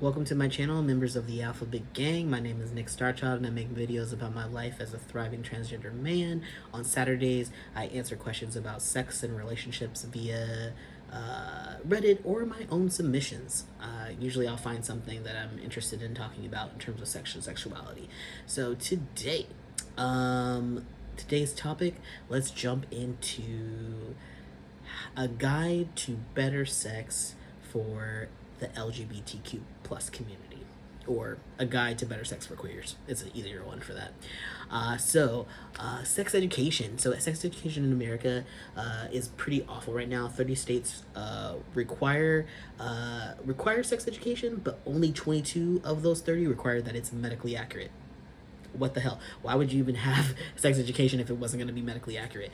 Welcome to my channel, members of the Alphabet Gang. My name is NikStarchild and I make videos about my life as a thriving transgender man. On Saturdays, I answer questions about sex and relationships via Reddit or my own submissions. Usually I'll find something that I'm interested in talking about in terms of sex and sexuality. So today's topic, let's jump into a guide to better sex for the LGBTQ plus community, or a guide to better sex for queers. It's an easier one for that. Sex education. So sex education in America is pretty awful right now. 30 states require sex education, but only 22 of those 30 require that it's medically accurate. What the hell? Why would you even have sex education if it wasn't going to be medically accurate?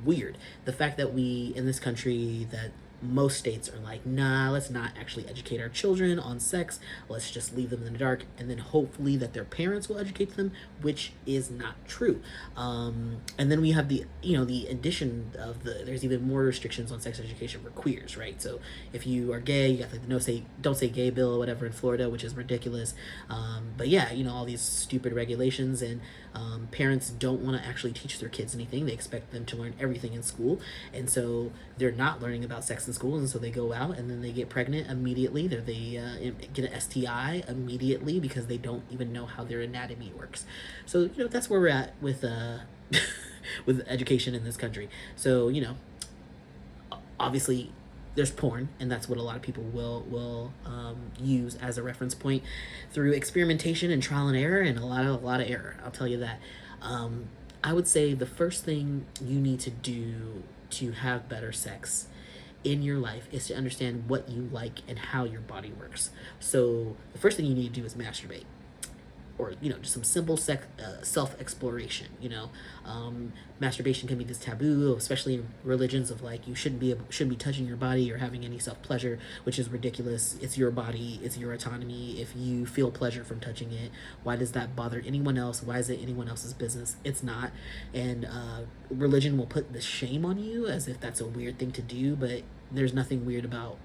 Weird. The fact that we in this country, that most states are like, nah, let's not actually educate our children on sex. Let's just leave them in the dark, and then hopefully that their parents will educate them, which is not true. And then we have the addition of there's even more restrictions on sex education for queers, right? So if you are gay, you got the don't say gay bill or whatever in Florida, which is ridiculous. But yeah, all these stupid regulations, and parents don't want to actually teach their kids anything. They expect them to learn everything in school, and so they're not learning about sex in school, and so they go out and then they get pregnant immediately. They get an STI immediately because they don't even know how their anatomy works. So that's where we're at with with education in this country. So obviously there's porn, and that's what a lot of people will use as a reference point through experimentation and trial and error, and a lot of error. I'll tell you that. I would say the first thing you need to do to have better sex in your life is to understand what you like and how your body works. So the first thing you need to do is masturbate, or just some simple self-exploration. Masturbation can be this taboo, especially in religions, of like you shouldn't be touching your body or having any self-pleasure, which is ridiculous. It's your body, it's your autonomy. If you feel pleasure from touching it, why does that bother anyone else? Why is it anyone else's business? It's not. And religion will put the shame on you as if that's a weird thing to do, but there's nothing weird about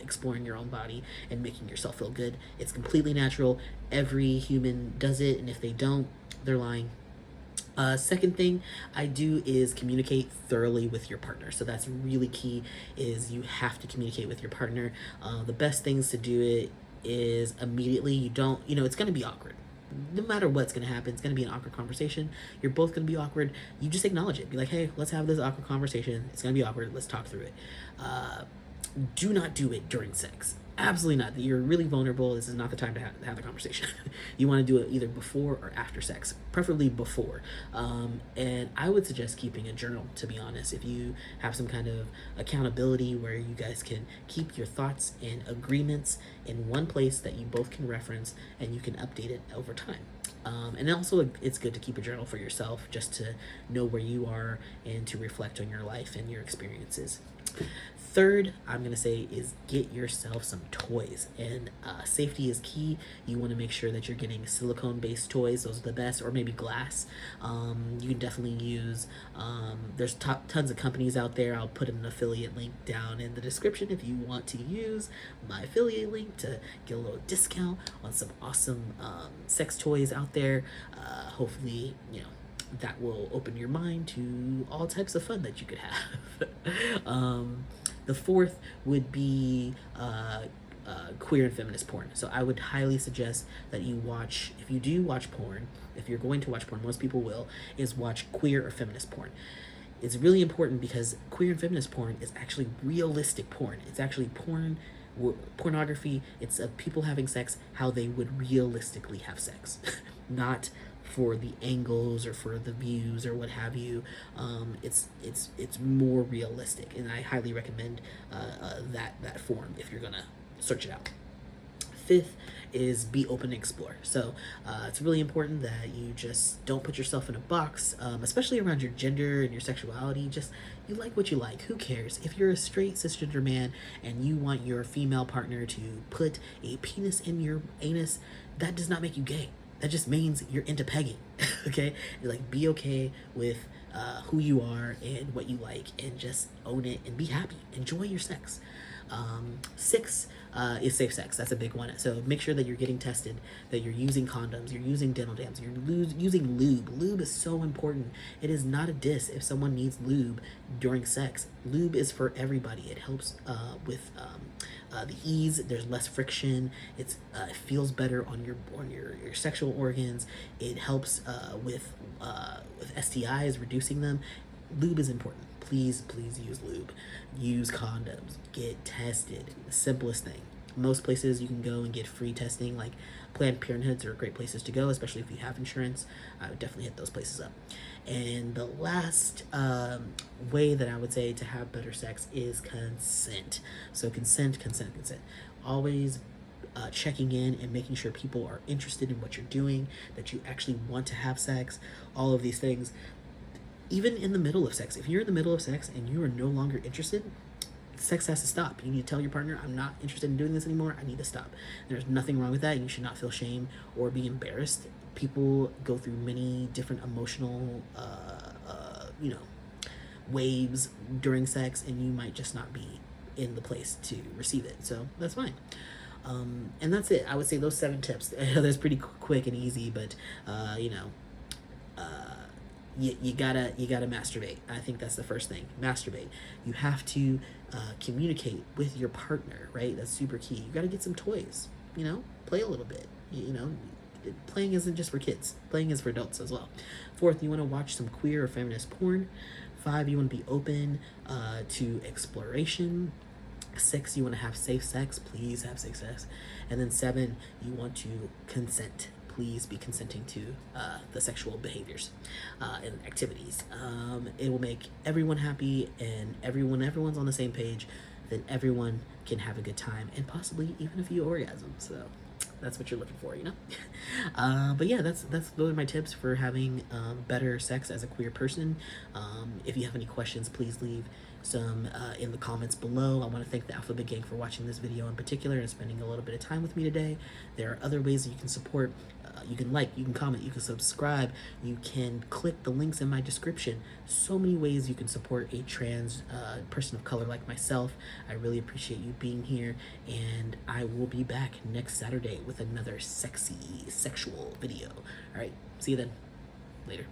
exploring your own body and making yourself feel good. It's completely natural. Every human does it, and if they don't, they're lying. Second thing I do is communicate thoroughly with your partner. So that's really key, is you have to communicate with your partner. The best things to do it is immediately. You don't, it's going to be awkward. No matter what's going to happen, it's going to be an awkward conversation. You're both going to be awkward. You just acknowledge it. Be like, hey, let's have this awkward conversation. It's going to be awkward. Let's talk through it. Do not do it during sex. Absolutely not. You're really vulnerable. This is not the time to have the conversation. You want to do it either before or after sex, preferably before. And I would suggest keeping a journal, to be honest. If you have some kind of accountability where you guys can keep your thoughts and agreements in one place that you both can reference, and you can update it over time. And also, it's good to keep a journal for yourself, just to know where you are and to reflect on your life and your experiences. Third, I'm going to say, is get yourself some toys, and safety is key. You want to make sure that you're getting silicone-based toys. Those are the best, or maybe glass. You can definitely use, there's tons of companies out there. I'll put an affiliate link down in the description if you want to use my affiliate link to get a little discount on some awesome sex toys out there. Hopefully, that will open your mind to all types of fun that you could have. The fourth would be queer and feminist porn. So I would highly suggest that you watch, if you do watch porn, if you're going to watch porn, most people will, is watch queer or feminist porn. It's really important because queer and feminist porn is actually realistic porn. It's actually pornography. It's people having sex how they would realistically have sex, not for the angles or for the views or what have you. It's more realistic, and I highly recommend that form if you're gonna search it out. Fifth is be open and explore. So it's really important that you just don't put yourself in a box, especially around your gender and your sexuality. Just, you like what you like. Who cares? If you're a straight cisgender man and you want your female partner to put a penis in your anus, that does not make you gay. That just means you're into pegging. Okay? Like, be okay with who you are and what you like, and just own it and be happy. Enjoy your sex. Six, is safe sex. That's a big one. So make sure that you're getting tested, that you're using condoms, you're using dental dams, you're using lube. Lube is so important. It is not a diss if someone needs lube during sex. Lube is for everybody. It helps with the ease. There's less friction. It feels better on your sexual organs. It helps with STIs, reducing them. Lube is important. Please use lube. Use condoms. Get tested. The simplest thing. Most places you can go and get free testing, like Planned Parenthoods are great places to go, especially if you have insurance. I would definitely hit those places up. And the last way that I would say to have better sex is consent. So consent. Always checking in and making sure people are interested in what you're doing, that you actually want to have sex, all of these things. Even in the middle of sex, if you're in the middle of sex and you are no longer interested, sex has to stop. You need to tell your partner, I'm not interested in doing this anymore. I need to stop. There's nothing wrong with that. You should not feel shame or be embarrassed. People go through many different emotional, waves during sex, and you might just not be in the place to receive it. So that's fine. And that's it. I would say those 7 tips. That's pretty quick and easy, but you gotta masturbate. I think that's the first thing. Masturbate. You have to communicate with your partner, right? That's super key. You gotta get some toys. Play a little bit. Playing isn't just for kids. Playing is for adults as well. 4th, you want to watch some queer or feminist porn. 5, you want to be open to exploration. 6, you want to have safe sex. Please have safe sex. And then 7, you want to consent. Please be consenting to the sexual behaviors and activities. It will make everyone happy, and everyone's on the same page, then everyone can have a good time and possibly even a few orgasms. So that's what you're looking for, but yeah, those are my tips for having better sex as a queer person. If you have any questions, please leave some in the comments below. I want to thank the Alphabet Gang for watching this video in particular and spending a little bit of time with me today. There are other ways that you can support. You can like, you can comment, you can subscribe, you can click the links in my description. So many ways you can support a trans person of color like myself. I really appreciate you being here, and I will be back next Saturday with another sexy sexual video. All right, see you then. Later.